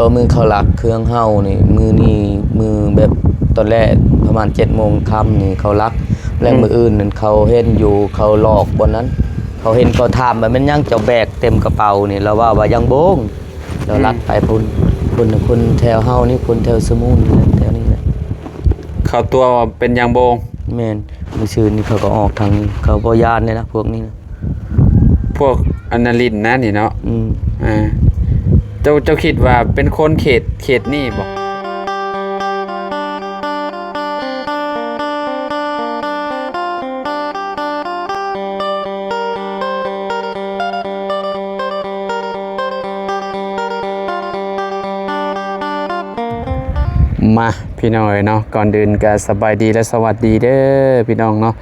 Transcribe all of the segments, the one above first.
ตัวมือเขาลักเครื่องเฮานี่มือนี่มือแบบตอนแรกประมาณ7 โมงค่ำนี่เขาลักแล้วมืออื่นนั่นเขาเห็นอยู่เขาหลอกบนนั้นเขาเห็นเขาถามว่ามันยังเจ้าแบกเต็มกระเป๋านี่แล้วว่ายังโบงเราลักไปพุ่นแถวเฮานี่พุ่นแถวสมุนแถวนี้แหละเขาตัวเป็นยางโบงแม่นมื้อชื่นนี่เขาก็ออกทางเขาบ่ย่านเลยนะพวกนี้นะพวกอนาลินนะนี่เนาะเจ้าคิดว่าเป็นคนเขตนี่บ่มาพี่น้องเนาะก่อนเดินก็สบายดีและสวัสดีเด้อพี่น้องเนาะ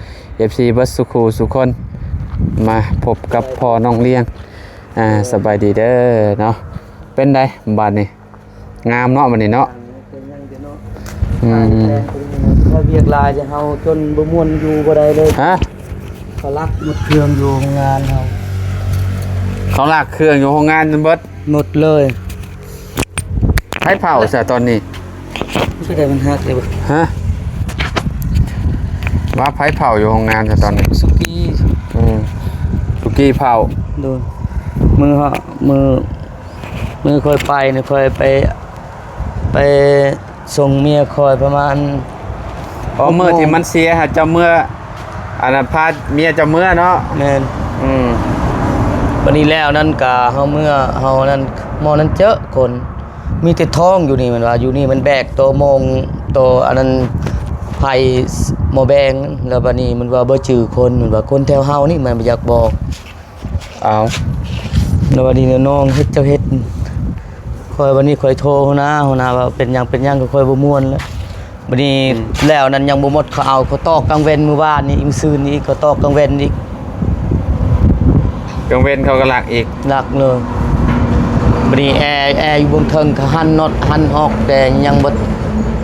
FC บัสสุขูสุคนมาพบกับพ่อน้องเลี้ยงสบายดีเด้อเนาะเป็นไดบ้านนี้งามเนาะบัดนี้เนาะถ้าเวียกลายจะเฮาจนบ่ม่วนอยู่บ่ได้เลยฮะเขาลักหมดเครื่องอยู่โรงงานเฮาเขาลากเครื่องอยู่โรงงานจนเบิดหมดเลยให้เผาซะตอนนี้ไม่ได้มันฮักเลยบ่ฮะว่าไผเผาอยู่โรงงานซะตอนนี้สุกี้สุกี้เผาโดนมือค่อยไปเนี่ยค่อยไปส่งเมียคอยประมาณเมื่อที่มันเสียฮะเจ้าเมื่ออันนั้นพาเมียเจ้าเมื่อเนาะแม่นวันนี้แล้วนั่นกะเฮาเมื่อเฮานั้นหมอนั้นเจอคนมีแต่ท้องอยู่นี่มันว่าอยู่นี่มันแบกตัวโมงตัวอันนั้นไผหมอแบงแล้วบัดนี้มันว่าบ่จื้อคนมันว่าคนแถวเฮานี่มันบ่อยากบอกเอาแล้วบัดนี้น้องเฮ็ดเจ้าเฮ็ดคอยวันนี้คอยโทรหัวหน้าว่าเป็นหยังก็คอยบ่ม่วนแล้วบัดนี้แล้วนั้นยังบ่หมดเขาเอาเขาตอกกลางเว้นมื้อวานนี้มื้อซื่นนี้เขาตอกกลางเว้นอีกกลางเว้นเขาก็ลักอีกลักเลยบัดนี้แอร์อยู่บนเทิงเขาหั่นน็อตหั่นออกแต่ยังบ่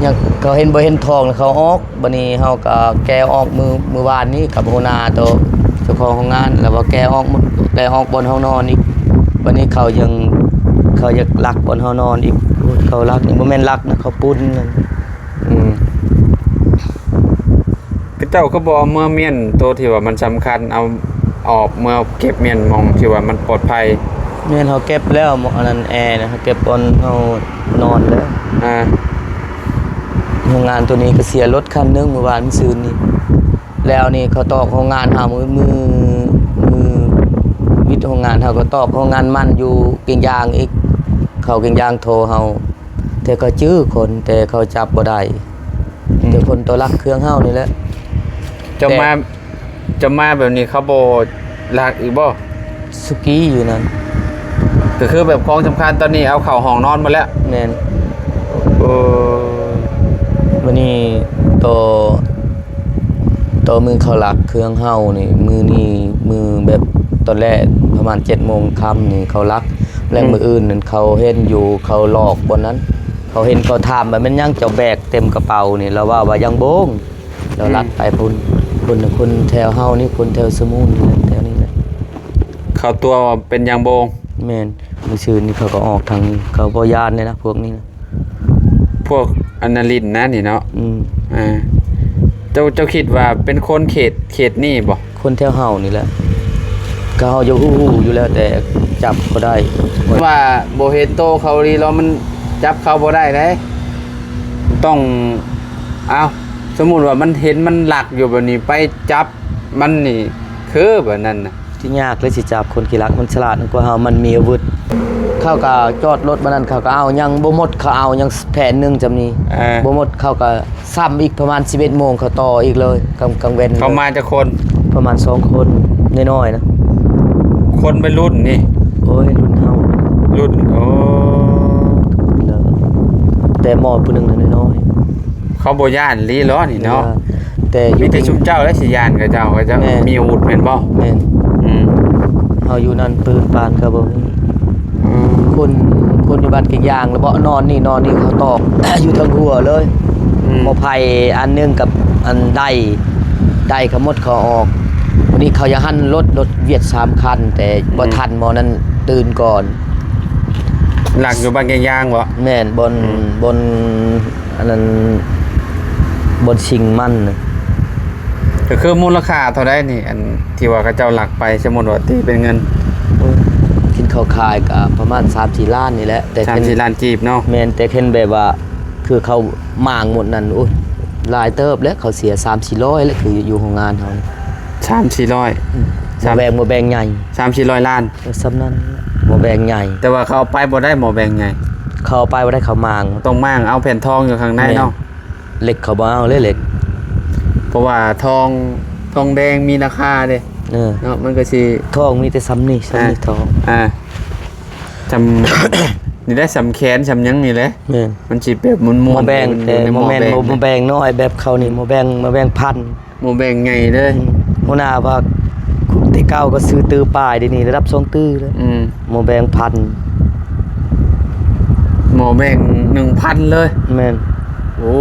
ยังเขาเห็นบ่เห็นทองเขาออกบัดนี้เฮาก็แกออกมื้อวานนี้กับหัวหน้าโตเจ้าของโรงงานแล้วว่าแกออกหมดแต่ออกบนเฮานอนอีกบัดนี้เขาอยากลักบนเฮานอนอีกเขาลักนี่บ่แม่นลักนะเขาปุ้นนั่นเจ้าก็บอกเมื่อเมียนตัวที่ว่ามันสำคัญเอาออกเมื่อเก็บเมียนมองที่ว่ามันปลอดภัยเมียนเฮาเก็บแล้วอันนั้นแอร์นะเก็บบนเฮานอนแล้วโรงงานตัวนี้ก็เสียรถคันนึงเมื่อวานซื่นนี่แล้วนี่เขาตอกโรงงานหามือวิทย์โรงงานเฮาก็ตอกโรงงานมันอยู่เกียงยางอีกเขาเกียงยางโทรเฮาแต่เขาจื้อคนแต่เขาจับบ่ได้แต่คนตัวลักเครื่องเฮานี่แหละจะมาแบบนี้เขาบ่ลักอีกบ่สุกี้อยู่นั่นก็คือแบบของสำคัญตอนนี้เอาเข้าห้องนอนมาแล้วแม่นวันนี้ตัวมือเขาลักเครื่องเฮานี่มือแบบตอนแรกประมาณ7 โมงค่ำนี่เขาลักแล้วมืออื่นนั่นเขาเห็นอยู่เขาหลอกบนนั้นเขาเห็นเขาถามว่ามันยังเจ้าแบกเต็มกระเป๋านี่แล้วว่ายังโบงเราลัดไปพุ่นแถวเฮานี่พุ่นแถวสมุนแถวนี้แหละเขาตัวเป็นยางโบงแม่นมื้อชื่นนี่เขาก็ออกทางเขาบ่ย่านเลยนะพวกนี้นะพวกอนาลินนะนี่เนาะเจ้าคิดว่าเป็นคนเขตนี่บ่คนแถวเฮานี่แหละเขาอยู่ฮู้อยู่แล้วแต่จับเขาได้ว่าโบเฮโตเขาดีแล้วมันจับเขาบ่ได้เลยต้องเอาสมมุติว่ามันเห็นมันหลักอยู่แบบนี้ไปจับมันนี่คือแบบนั้นนะที่ยากเลยสิจับคนกี่ลักมันฉลาดกว่าเฮามันมีอาวุธเขาก็จอดรถมานั้นเขาก็เอายังบ่หมดเขาเอายังแผนนึงจำนี้บ่หมดเขาก็ซ้ำอีกประมาณ11 โมงเขาต่ออีกเลยกลางเว้นเขามาจากคนประมาณ2 คนน้อยๆนะคนเป็นรุ่นนี่โอ้ยรุ่นเฮารุ่นแต่หมอผู้นึงน้อยๆเขาบ่ย่านลีล้อนี่เนาะแต่มีแต่ชุมเจ้าและสิย่านกับเจ้ามีอาวุธแม่นบ่แม่นเฮาอยู่นั่นปืนปานก็บ่มีคนอยู่บ้านเกียงยางแล้วบ่นอนนี่เขาตอก อยู่ทางหัวเลยหมอไผ่อันนึงกับอันได้เขาหมดเขาออกวันนี้เขาจะหั่นรถเวียด3 คันแต่บ่ทันหมอนั้นตื่นก่อน หลักอยู่บางแกงยางบ่ แม่นบนอันนั้นบนชิงมันน่ะ ก็คือมูลค่าเท่าใดนี่อันที่ว่าเขาเจ้าหลักไปสมมุติว่าตีเป็นเงิน กินข้าวคายก็ประมาณ3-4ล้านนี่แหละแต่ 3-4 ล้านกีบเนาะ แม่นแต่เห็นแบบว่าคือเขามางหมดนั่นโอ้ยหลายเติบแล้วเขาเสีย3-400แล้วคืออยู่โรงงานเขานี่ 3-400 บ่แบ่งใหญ่ 3-400 ล้าน ซ้ำนั้นบ่แบ่งใหญ่ แต่ว่าเขาเอาไปบ่ได้หมอแบ่งไง เขาเอาไปบ่ได้เขามาง ต้องมั่งเอาแผ่นทองอยู่ข้างในเนาะ เหล็กเขาบ่เอาเลยเหล็ก เพราะว่าทองแดงมีราคาเด้ เออ เนาะมันก็สิ ทองมีแต่ซ้ำนี่ทอง จำ นี่ได้สำแขนสำหยังนี่แหละ แม่น มันสิแบบมุน บ่ ๆ แบ่งแต่บ่แม่นบ่แบ่งน้อยแบบเขานี่บ่แบ่งพัน หมอแบ่งไงเด้อ หัวหน้าว่าแต่เก่าก็ซื้อตื้อป้ายเดี๋ยวนี้ระดับ2ตื้อแล้ว บ่แบ่งพัน หมอแบ่ง 1,000 เลย แม่น โอ้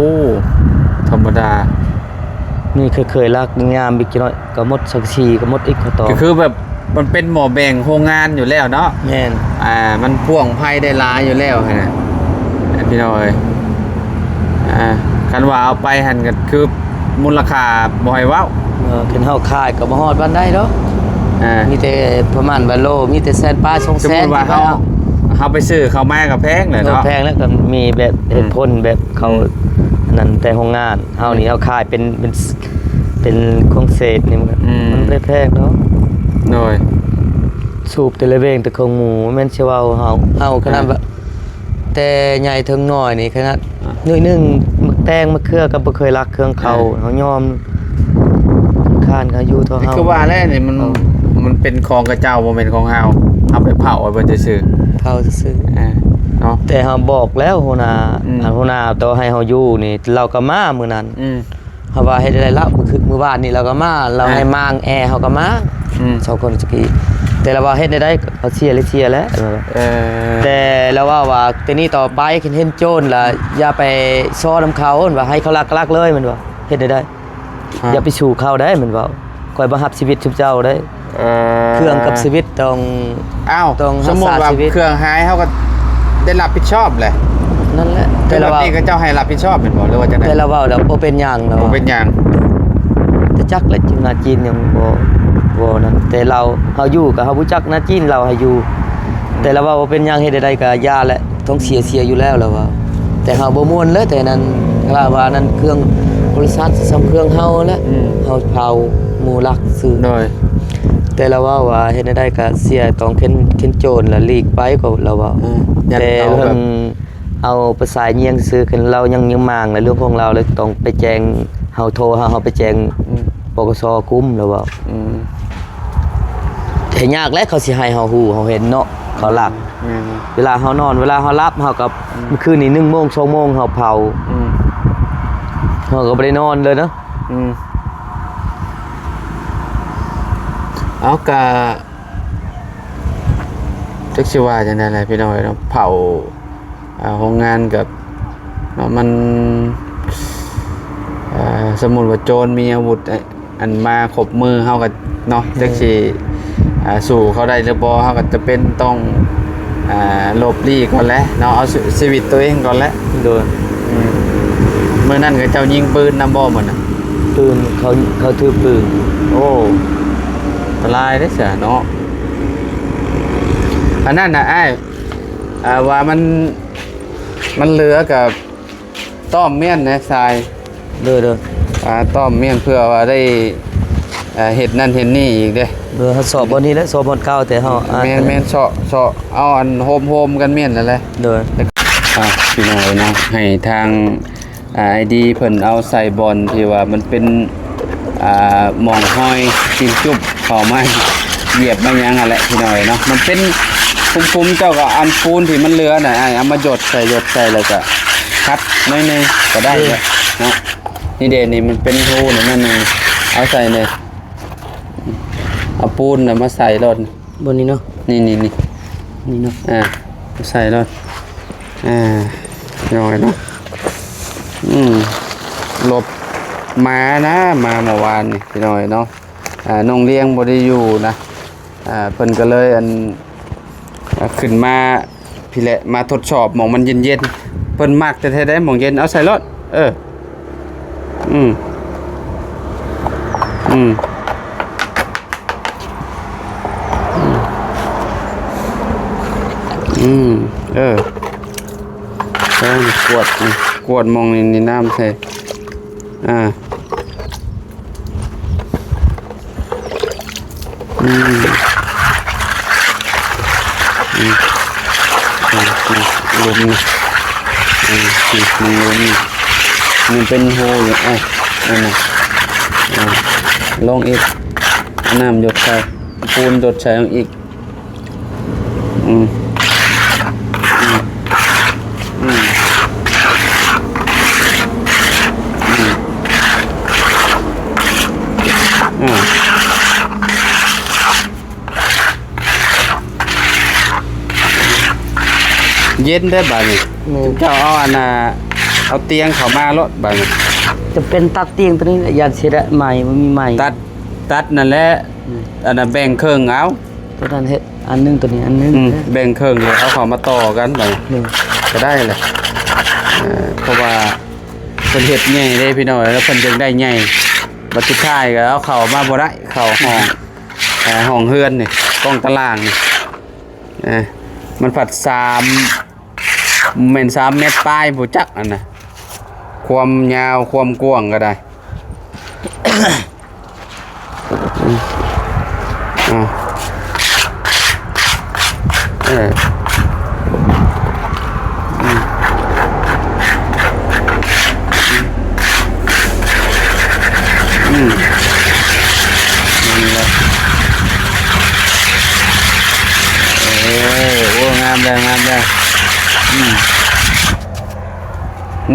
ธรรมดา นี่เคยลากงามอีกน้อยก็หมดสักชีก็หมดอีกเขาต่อ ก็คือแบบมันเป็นหมอแบ่งโรงงานอยู่แล้วเนาะ แม่น มันพ่วงไพ่ได้หลายอยู่แล้วนะพี่น้อยคันว่าเอาไปหันก็คือมูลค่าบ่ให้เว้า ขึ้นเฮาขายก็บ่ฮอดปานใดดอก มีแต่ประมาณว่าโลมีแต่แสนป้า2 สม แส มุ น ติว่าเขาไปซื้อเขาวมากับแพงเลย เนาะ เนาะ แพงแล้วก็มีแบบเหตุผลแบบเขาอันนั้นแต่โรงงานเฮานี่เฮาขายเป็นของเศษนี่มันไม่แพงเนาะ โดย สูบแต่ละเวงแต่ของหมูแม่นสิเว้าเฮาขนาดว่าแต่ใหญ่ถึงน้อยนี่ขนาดน้อยนึงมักแตงมะเขือก็บ่เคยรักเครื่องเขาเฮายอมค้านเขาอยู่เท่าเฮา คือว่าแล้วนี่มันเป็นของกระเจ้าบ่แม่นของเฮาเอาไปเผาไว้บ่ซื่อ เผาซื่อ เนาะ แต่เฮาบอกแล้วหัวหน้าหัวหน้าตัวให้เฮาอยู่นี่เราก็มามื้อนั้นเฮาว่าให้ได้ละมื้อวานนี่เราก็มาเราให้มางแอร์เฮาก็มา2คนสักทีแต่เราว่าเฮ็ดได้เขาเชียร์แล้วแต่เราว่าแต่นี่ต่อไปเห็นโจรล่ะอย่าไปซ้อนำเขาว่าให้เขาลักเลยมันว่าเฮ็ดได้อย่าไปสู่เขาได้มันว่าคอยบ่รับชีวิตชุบเจ้าได้เครื่องกับชีวิตต้อง อ้าว ต้อง สมมุติว่า รักษาชีวิต เครื่องหายเฮาก็ได้รับผิดชอบแหละ นั่นแหละ แต่ละนี่ก็เจ้าให้รับผิดชอบเป็นบ่หรือว่าจังได๋ แต่เราเว้าแล้วบ่เป็นหยังเนาะ บ่เป็นหยัง แต่จักและจีนนาจีนยังบ่นั่นแต่เราเฮาอยู่กับเฮารู้จักนาจีนเราให้อยู่แต่เราว่าบ่เป็นหยังเฮ็ดได้ก็ยาแหละต้องเสียอยู่แล้วเราว่าแต่เฮาบ่ม่วนเลยแต่นั้นว่านั้นเครื่องบริษัทสำเครื่องเฮาแหละเฮาเผาหมู่รักซื้อ โดย แต่เราว่าเฮ็ดได้ก็เสียต้องเข็นโจรละลีกไปก็เราว่า ยัน แต่ เอา เพิ่ แบบ นเอาภาษาเยียงซื้อขึ้นเรายังมางในเรื่องของเราเลยต้องไปแจ้งเฮาโทรเฮาไปแจ้งปกสกุมแล้วว่าแต่ยากแล้วเขาสิให้เฮาฮู้เฮาเห็นเนาะเขาลักเวลาเฮานอนเวลาเฮาหลับเฮากับเมื่อคืนนี้1 โมง 2 โมงเฮาเผาเฮาก็บ่ได้นอนเลยเนาะ เอากะจักสิว่าจังได๋ล่ะพี่น้อยเนาะเผาโรงงานกับเนาะมันสมมุติว่าโจรมีอาวุธอันมาครบมือเฮาก็เนาะจักสิสู้เขาได้หรือบ่เฮาก็จะเป็นต้องหลบลี้ก่อนแหละเนาะเอาชีวิตตัวเองก่อนแหละ โดน มื้อนั้นก็เจ้ายิงปืนนำบ่หมดน่ะ ปืนเขาถือปืน โอ้อันตรายได้เสียเนาะอันนั้นนะไอ้ว่ามันเหลือกับต้อมเมี่ยนนะทราย เด้อ ต้อมเมี่ยนเพื่อว่าได้เห็ดนั่นเห็ดนี่อีกเด้ เด้อเฮาสอบบนนี้แล้วสอบบนเก่าแต่เฮา แม่นเฉาะเอาอันโฮมกันเมี่ยนนั่นแหละ เด้อ พี่น้อยเนาะให้ทางID เพิ่นเอาใส่บอลที่ว่ามันเป็นหม่องห้อยจิ้มจุบเข้ามาเหยียบมาหยังนั่นแหละพี่น้อยเนาะมันเป็นคุ้มๆเจ้าก็อันปูนที่มันเหลือน่ะเอามาหยดใส่แล้วก็คัดน้อยนึงก็ได้แล้วเนาะนี่เด่นนี่มันเป็นรูนี่นั่นนึงเอาใส่เลยเอาปูนน่ะมาใส่รถ บนนี้เนาะ นี่ นี่เนาะ ใส่รถน้อยเนาะหลบมานะมาเมื่อวานนี่พี่น้อยเนาะน้องเลี้ยงบ่ได้อยู่นะเพิ่นก็เลยขึ้นมาพ พี่แหละมาทดสอบหม่องมันเย็นๆเพิ่นมักแต่แท้ได้หม่องเย็นเอาใส่รถอืมกวดนี่กวดมองนี่น้ำใส่ลมนี่มันลมมันเป็นโฮอยู่นั่นน่ะลงอีกน้ำหยดใส่ปูนหยดใส่ลงอีกเย็นได้บ่นี่เจ้าเอาอันน่ะเอาเตียงเข้ามารถบ่นี่ จะเป็นตัดเตียงตัวนี้ยานเสียใหม่มันมีใหม่ ตัดนั่นแหละอันน่ะแบ่งครึ่งเอา ตัวนั้นเฮ็ดอันนึงตัวนี้อันนึง แบ่งครึ่งเลยเอาเข้ามาต่อกันบ่ก็ได้แหละเพราะว่าเพิ่นเฮ็ดใหญ่เด้พี่น้องแล้วเพิ่นจึงได้ใหญ่บัดสุดท้ายก็เอาเข้ามาบ่ได้เข้าห้องเฮือนนี่กองตารางนี่มันผัด3 เมตรปลายผู้จักอันน่ะความยาวความกว้างก็ได้งามเลย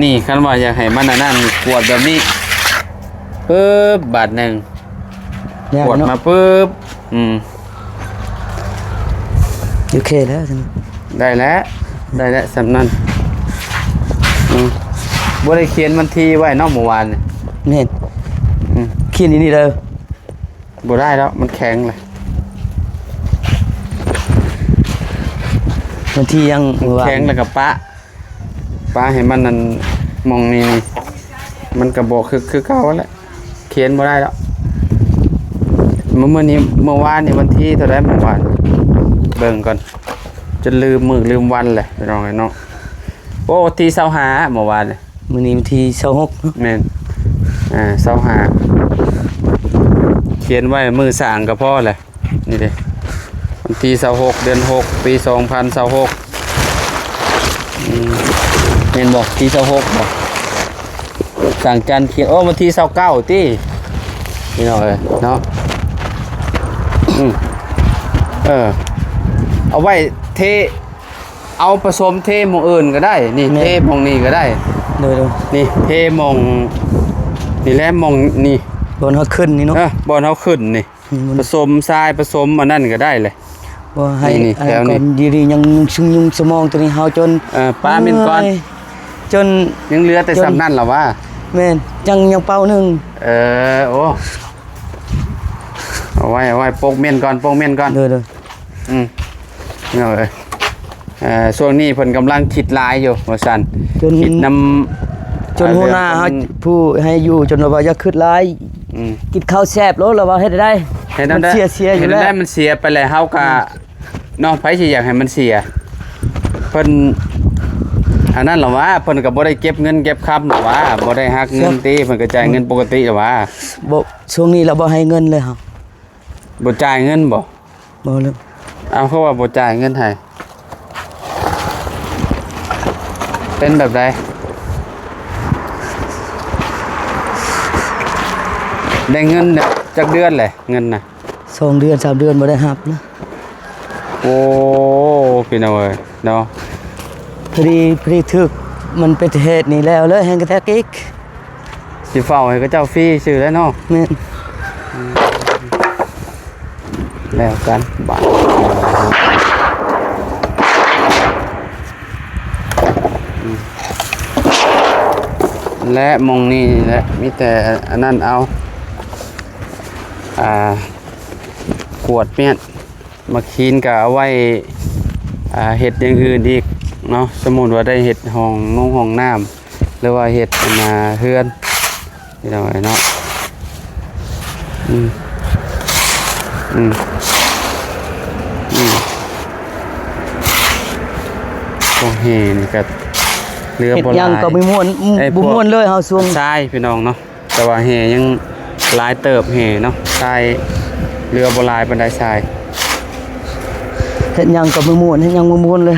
นี่คันว่าอยากให้มันนั่นกวดแบบนี้ปึ๊บบาทหนึ่งกวดมาปึ๊บโอเคแล้วได้แล้วสำนั้นบ่ได้เขียนวันที่ไว้นอกเมื่อวานนี่เห็นเขียนนี่เลยบ่ได้แล้วมันแข็งเลยวันที่ยังแข็งแล้วกับป้าให้มันนั่นมองนี่มันกระบอกคือเก่าแล้วเขียนบ่ได้แล้วเมื่อวานนี่วันที่เท่าไรเมื่อวานเบิ่งก่อนจะลืมมื้อลืมวันเลยน้องไอ้น้องโอ้ที่25เมื่อวานเลยมื้อนี้วันที่26แม่น25เขียนไว้มื้อสร้างก็พอแหละนี่เด้วันที่26เดือน6ปี2026เห็นบอกที่26บอกสั่งจันเขียนวันที่29ตินี่หน่อยเนาะเอาไว้เอาผสมเทหมองอื่นก็ได้นี่เทหมองนี้ก็ได้นี่เทหมองนี่แหละหมองนี่บอลเขาขึ้นนี่เนาะบอลเขาขึ้นนี่ผสมทรายผสมอันนั้นก็ได้เลยบ่ให้ก่อนดีๆยังยุ่งสมองตัวนี้เฮาจนป้ามินก่อนจนยังเหลือแต่ซ้ำนั่นหรอวะแม่นยังเป่านึงโอ้เอาไว้โปกเม่นก่อนเด้อเอาเลยช่วงนี้เพิ่นกำลังคิดลายอยู่ว่าซั่นคิดนำจนหัวหน้าเฮาผู้ให้อยู่จนว่าอย่าคิดลายกินข้าวแซ่บแล้วว่าเฮ็ดได้มันเสียอยู่แล้วมันเสียไปแล้วเฮาก็เนาะไผสิอยากให้มันเสียเพิ่นอันนั้นหรอวะเพิ่นก็บ่ได้เก็บเงินเก็บคำหรอวะบ่ได้หักเงินติเพิ่นก็จ่ายเงินปกติหรอวะบ่ช่วงนี้เราบ่ให้เงินเลยครับบ่จ่ายเงินบ่เลยเอาเพราะว่าบ่จ่ายเงินให้เป็นแบบใดได้เงินจักเดือนแหละเงินน่ะ2 เดือน 3 เดือนบ่ได้รับนะโอ้พี่น้องเอ้ยเนาะพอดีถึกมันเป็นเหตุนี่แล้วเลยแฮงกระแทกอีกสิเฝ้าให้เขาเจ้าฟรีชื่อแล้วเนาะแม่นแล้วกันบาทและมองนี่แหละมีแต่อันนั้นเอาขวดเมียนมาคีนก็เอาไว้ เฮ็ดอย่างอื่นอีกเนาะสมมุติว่าได้เฮ็ดห้องน้ำหรือว่าเฮ็ดเฮือนนี่เนาะเนาะโอเคนี่ก็เรือโบราณ ยังก็ไม่ม่วนบ่ม่วนเลยเฮาช่วง ทรายพี่น้องเนาะแต่ว่าแห่ยังหลายเติบแห่เนาะทรายเรือโบราณบันไดทราย เฮ็ดหยังก็ไม่ม่วนเฮ็ดหยังบ่ม่วนเลย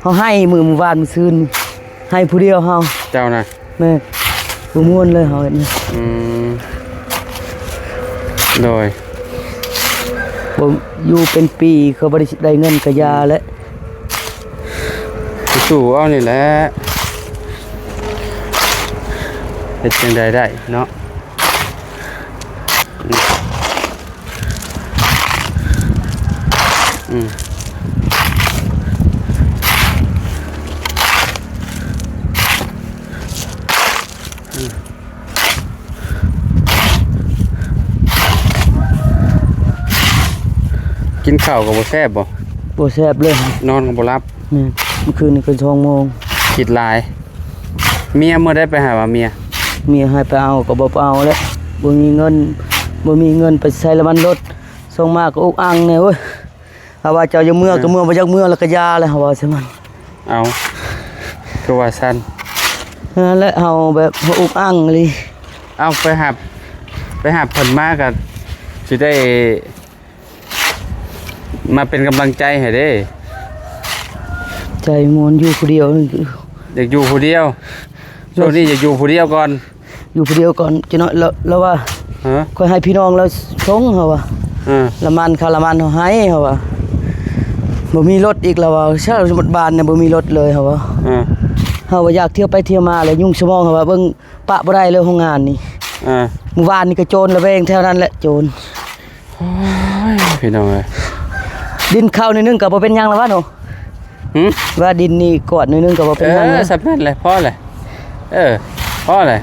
เฮาให้มื้อวานมื้อซืนให้ผู้เดียวเฮา เจ้าน่ะ แม่บ่ม่วนเลยเฮาเฮ็ดนี่ โดย บ่อยู่เป็นปีเขาบ่ได้เงินก็ยาแล้ว สู่เอานี่แหละเฮ็ดจังใดได้เนาะกินข้าวก็บ่แซ่บบ่ บ่แซ่บเลย นอนก็บ่หลับ แม่เมื่อคืนนี่ก็2 โมง คิดหลายเมียเมื่อได้ไปหาว่าเมีย เมียให้ไปเอาก็บ่ไปเอาแล้วบ่มีเงินไปใช้ละมันรถส่งมาก็อุกอังแน่เว้ยถ้าว่าเจ้าจะเมื่อก็เมื่อบ่จักเมื่อแล้วก็ยาแล้วเฮาว่าใช่มัน เอาคือว่าสั้น นั่นแหละเฮาแบบเฮาอุกอังเลย เอาไปหับเพิ่นมาก็สิได้มาเป็นกำลังใจให้เด้ ใจมวนอยู่ผู้เดียวนี่คือ อยากอยู่ผู้เดียวช่วงนี้อยากอยู่ผู้เดียวก่อน อยู่ผู้เดียวก่อนจะน้อยแล้วว่า ฮะ ค่อยให้พี่น้องเราส่งเฮาว่า ละมันค่าละมันเฮาให้เฮาว่าบ่มีรถอีกแล้วว่าชาสมุทรบานเนี่ยบ่มีรถเลยเฮาว่าเฮาว่าอยากเที่ยวไปเที่ยวมาเลยยุ่งชั่วโมงเฮาว่าเบิ่งปะบ่ได้เลยโรงงานนี่เมื่อวานนี่ก็โจรระแวงแถวนั้นแหละโจร โอ้ยพี่น้องเอ้ย ดินเข้าหน่อยนึงก็บ่เป็นหยังแล้ววะหนูว่าดินนี่กอดหน่อยนึงก็บ่เป็นหยังเลย สับนั่นแหละพอเลยพอเลย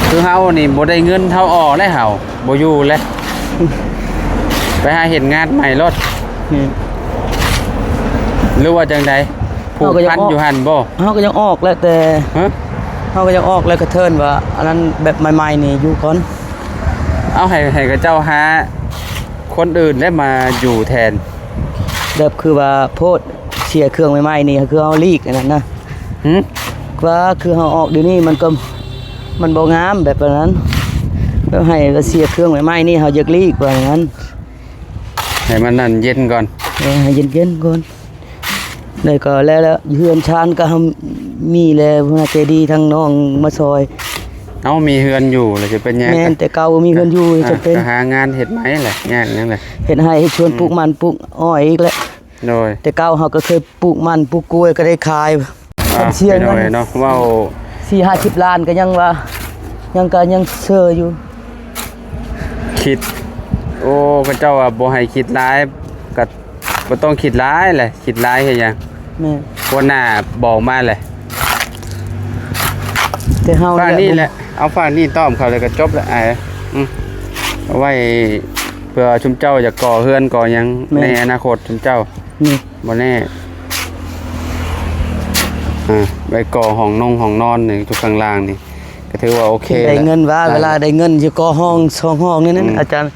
คือเฮานี่บ่ได้เงินเท่าออกแล้วเฮาบ่อยู่แล้วไปหาเฮ็ดงานใหม่รถหรือว่าจังใดผูกพันอยู่หั่นบ่ เฮาก็ยังออกแล้วแต่ ฮะ เฮาก็ยังออกแล้วก็เทิร์นว่าอันนั้นแบบใหม่ๆนี่อยู่ก่อน เอาให้กับเจ้าหาคนอื่นได้มาอยู่แทน แบบคือว่าโพดเสียเครื่องใหม่ๆนี่คือเฮาลีกอันนั้นนะว่าคือเฮาออกเดี๋ยวนี้มันบ่งามแบบนั้นแล้วให้ก็เสียเครื่องใหม่ๆนี่เฮาอยากลีกว่าอย่างนั้น ให้มันนั่นเย็นก่อน ให้เย็นๆก่อนแล้วก็แล้วเฮือนชานก็มีแล้วพระเจดีย์ทั้งน้องมาซอย เอามีเฮือนอยู่แล้วจะเป็นยัง แม่นแต่เก่ามีเฮือนอยู่จะเป็น ก็หางานเฮ็ดไหมแหละยากนั่นแหละ เฮ็ดให้ชวนปลูกมันปลูกอ้อยอีกแล้ว โดย แต่เก่าเฮาก็เคยปลูกมันปลูกกล้วยก็ได้ขายเสียเงิน เนาะเว้า 4-50 ล้านก็ยังว่ายังเซออยู่ คิดโอ้พระเจ้าว่าบ่ให้คิดร้ายก็บ่ต้องคิดร้ายแหละคิดร้ายเฮ็ดหยัง แม่ คนหน้าบอกมาแหละ แต่เฮา ฟ้านี่แหละเอาฟ้านี่ต้อมเขาเลยก็จบแล้วเอาไว้เพื่อชุมเจ้าจะก่อเฮือนก่อหยังในอนาคตชุมเจ้า นี่ บ่แน่ไปก่อห้องนอนนี่ทุกข้างล่างนี่ก็ถือว่าโอเค ได้เงินว่าเวลาได้เงินอยู่ก่อห้อง2ห้องนี่นั่นอาจารย์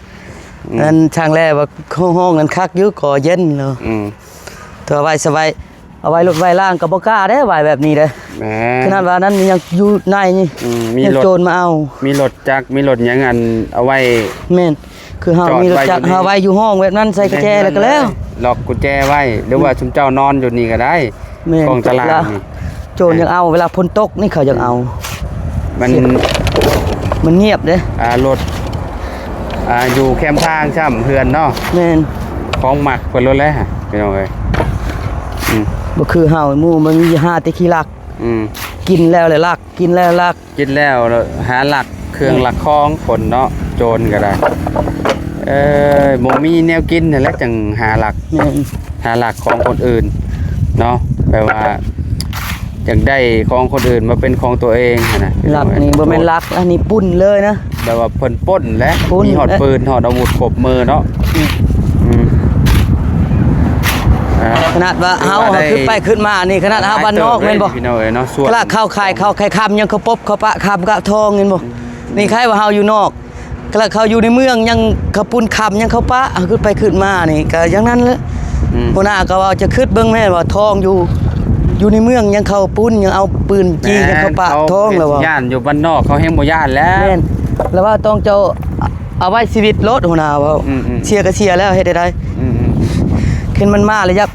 นั่นช่างแรกว่าห้องนั้นคักอยู่ก่อเย็นเนาะถ้าไว้สบายเอาไว้รถไว้ล่างก็บ่กล้าเด้ไว้แบบนี้เด้ แหม ขนาดว่านั้นยังอยู่ในนี่ มีรถ โจรมาเอา มีรถจักรมีรถหยังอันเอาไว้ แม่นคือเฮา จอด มีรถ ไว้ จักร อยู่นี่ เฮาไว้อยู่ห้องแบบนั้นใส่กุญแจแล้วก็แล้ว ล็อกกุญแจไว้หรือว่าชุมเจ้านอนอยู่นี่ก็ได้ แม่น กองตลาดนี่ โจรยังเอาเวลาพ้นตกนี่เขายังเอา มัน เงียบเด้ รถอยู่แคมป์ทางช่ำเฮือนเนาะ แม่น ของหมักเพิ่นรถแล้วพี่น้องเอ้ย บ่คือเฮาหมู่มันมี5แต่ขี้ลักกินแล้วเลยลักกินแล้วลัก กินแล้วหาหลักเครื่องหลักคองผลเนาะโจรก็ได้บ่มีแนวกินนั่นแหละจังหาหลัก แม่น หาหลักของคนอื่นเนาะแปลว่าอยากได้ของคนอื่นมาเป็นของตัวเองนะ ลักนี่บ่แม่นลักอันนี้ปุ้นเลยนะ แปลว่าเพิ่นปล้นและ ปล้น มีหอดปืนหอดอาวุธครบมือเนาะ ขนาดว่าเฮาขึ้นไปขึ้นมานี่ขนาดเฮาบ้านนอกแม่นบ่ พี่น้องเอ้ยเนาะส่วน ขนาดเข้าไข่คำยังเขาปบเขาปะคำกะทองเห็นบ่นี่ใครว่าเฮาอยู่นอกขนาดเขาอยู่ในเมืองยังเขาปุ้นคำยังเขาปะเอาขึ้นไปขึ้นมานี่ก็อย่างนั้นแหละหัวหน้าก็ว่าจะขึ้นเบิ่งแม่ว่าทองอยู่ในเมืองยังเขาปุ้นยังเอาปืนจี้ยังเขาปะทองแล้วว่า ย่านอยู่บ้านนอกเขาแฮงบ่ย่านแล้ว แม่นแล้วว่าต้องเจ้าเอาไว้ชีวิตรถหัวหน้าว่าเชียร์ก็เชียร์แล้วเฮ็ดได้ อืม เข็นมันมาเลยยับ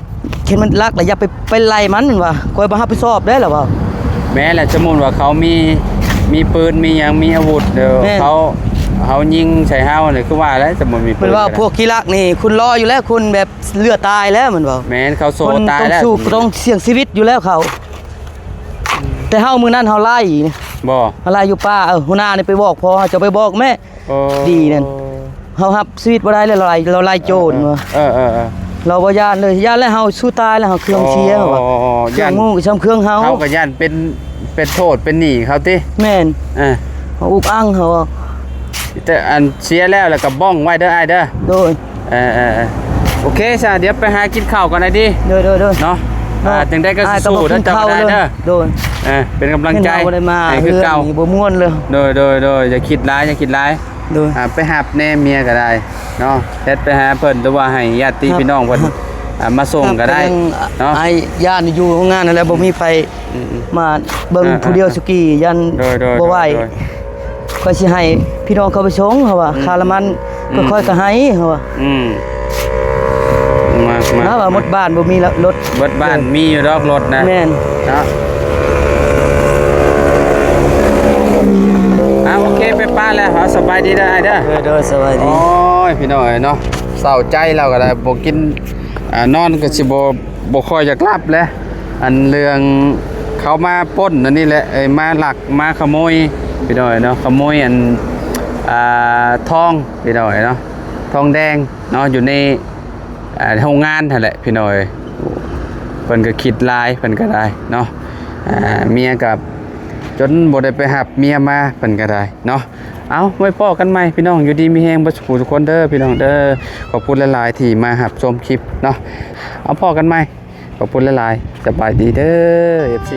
เข็นมันลักเลยยับไปไล่มันว่าคอยบ่รับผิดชอบได้หรอว่า แม้แหละสมมุติว่าเขามีปืนมีหยังมีอาวุธเด้อ แม่น เขายิงใส่เฮานี่คือว่าแล้วสมมุติมีปื มัน น ว่าพวกขี้ลักนี่คุณรออยู่แล้วคุณแบบเลือดตายแล้วมันว่า แม้นเขาโซ คน ตาย ต้อง แล้ว สู้ต้องเสี่ยงชีวิตอยู่แล้วเขา แต่เฮามื้อนั้นเฮาไล่นี่ บ่ เฮาไล่อยู่ป่าหัวหน้านี่ไปบอกพ่อเฮาจะไปบอกแม่ โอ้ ดีนั่น เฮารับชีวิตบ่ได้เลยเราไล่โจรว่า เออ เราบ่ย่านเลยย่านแล้วเฮาสู้ตายแล้วเฮาเครื่องเชียร์ว่าเครื่ ย่า อน งงูก็ซ้ำเครื่องเฮา เขาก็ย่านเป็นโทษเป็นหนี้เขาติ แม่น เออ เฮาอุกอั้งเฮาว่า แต่อันเสียแล้วก็บ้องไว้เด้ออ้ายเด้อ โดย โอเคซะเดี๋ยวไปหากินข้าวก่อนนะดิ โดย เนาะจึงได้ก็ อ้าย สู้ บ่ ๆแล้ว กิน เจ้า ข้าว ก็ได้ เลย เด้อ โดย เป็นกำลังใจ เห็นเราบ่ได้มา ให้คือเก่า นี่บ่ม่วนเลย โดยอย่าคิดร้ายอย่าคิดร้าย โดย ไปหับแน่เมียก็ได้เนาะเฮ็ดไปหาเพิ่นหรือว่าให้ญาติพี่น้องเพิ่นมาส่งก็ได้เนาะ ไอ้ย่านอยู่โรงงานนั่นแหละบ่มีไปมาเบิ่งผู้เดียวสุกี้ยัน โดย บ่ไหวก็สิให้พี่น้องเขาไปส่งเฮาว่าค่าละมันก็ค่อยก็ให้เฮาว่า มา ถ้าว่าหมดบ้านบ่มีรถ เบิดบ้านมีอยู่ดอกรถนะ แม่น เนาะโอเคไปป้าแล้วสบายดีได้เด้อ เด้อสวัสดี โอ้ยพี่น้อยเนาะเศร้าใจเราก็ได้บ่กินนอนก็สิบ่ค่อยอยากหลับแหล้วอันเรื่องเขามาปล้นอันนี้แหละมาหลักมาขโมยพี่น้อยเนาะขโมยอันทองพี่น้อยเนาะทองแดงเนาะอยู่ในโรงงานนั่นแหละพี่น้อยเพิ่นก็คิดลายเพิ่นก็ได้เนาะเมียกับจนบ่ได้ไปหับเมียมาเพิ่นก็ได้เนาะเอาไว้พ้อกันใหม่พี่น้องอยู่ดีมีแฮงบ่สุขทุกคนเด้อพี่น้องเด้อขอบคุณหลายๆที่มาหับชมคลิปเนาะเอาพ้อกันใหม่ขอบคุณหลายๆสบายดีเด้อ FC